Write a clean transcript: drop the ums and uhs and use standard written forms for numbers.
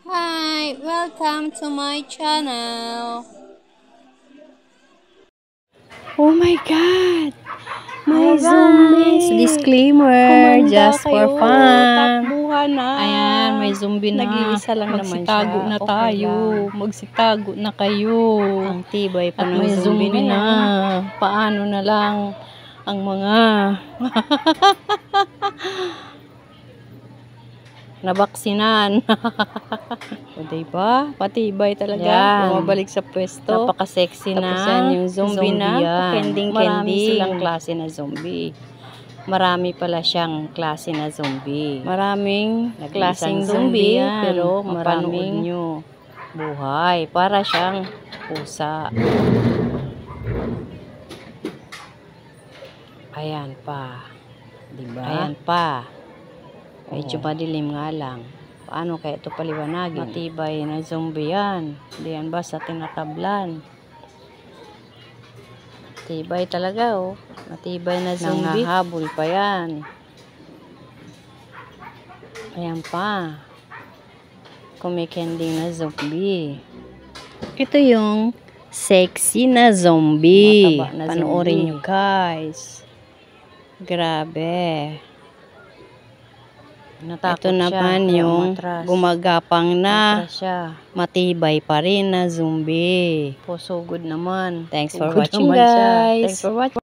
Hi, welcome to my channel. Oh my God! May zombie! Disclaimer, Kumanda just kayo. for fun. Takbuhan na. Ayan, may zombie na. Nag-iisa lang naman siya. Magsitago na Okay tayo. lang. Magsitago na kayo. Ang tibay pa At ng may zombie na. na. Paano na lang ang mga nabaksinan. O diba? Patibay talaga. Yan. Bumabalik sa pwesto. Napaka-sexy na. Tapos yan yung zombie na. Yan. Kending-kending. Marami silang klase na zombie. Marami pala siyang klase na zombie. Maraming Klaseng klaseng zombie zombie yan. pero Mapanood maraming nyo. Buhay. Para siyang pusa. Ayan pa. diba? Ayan pa. Medyo Oo. madilim nga lang. Paano kaya ito paliwanagin? Matibay na zombie yan. Hindi yan basta tinatablan. Matibay talaga oh. Matibay na zombie. Nangahabol pa yan. Ayan pa. Kumikending na zombie. Ito yung sexy na zombie. Mataba na Panoorin zombie. nyo guys. Grabe. Natakot Ito naman siya. yung Matras. gumagapang na Matras siya. matibay pa rin na zombie. So good naman. Thanks for Good watching naman siya. guys. Thanks for watching.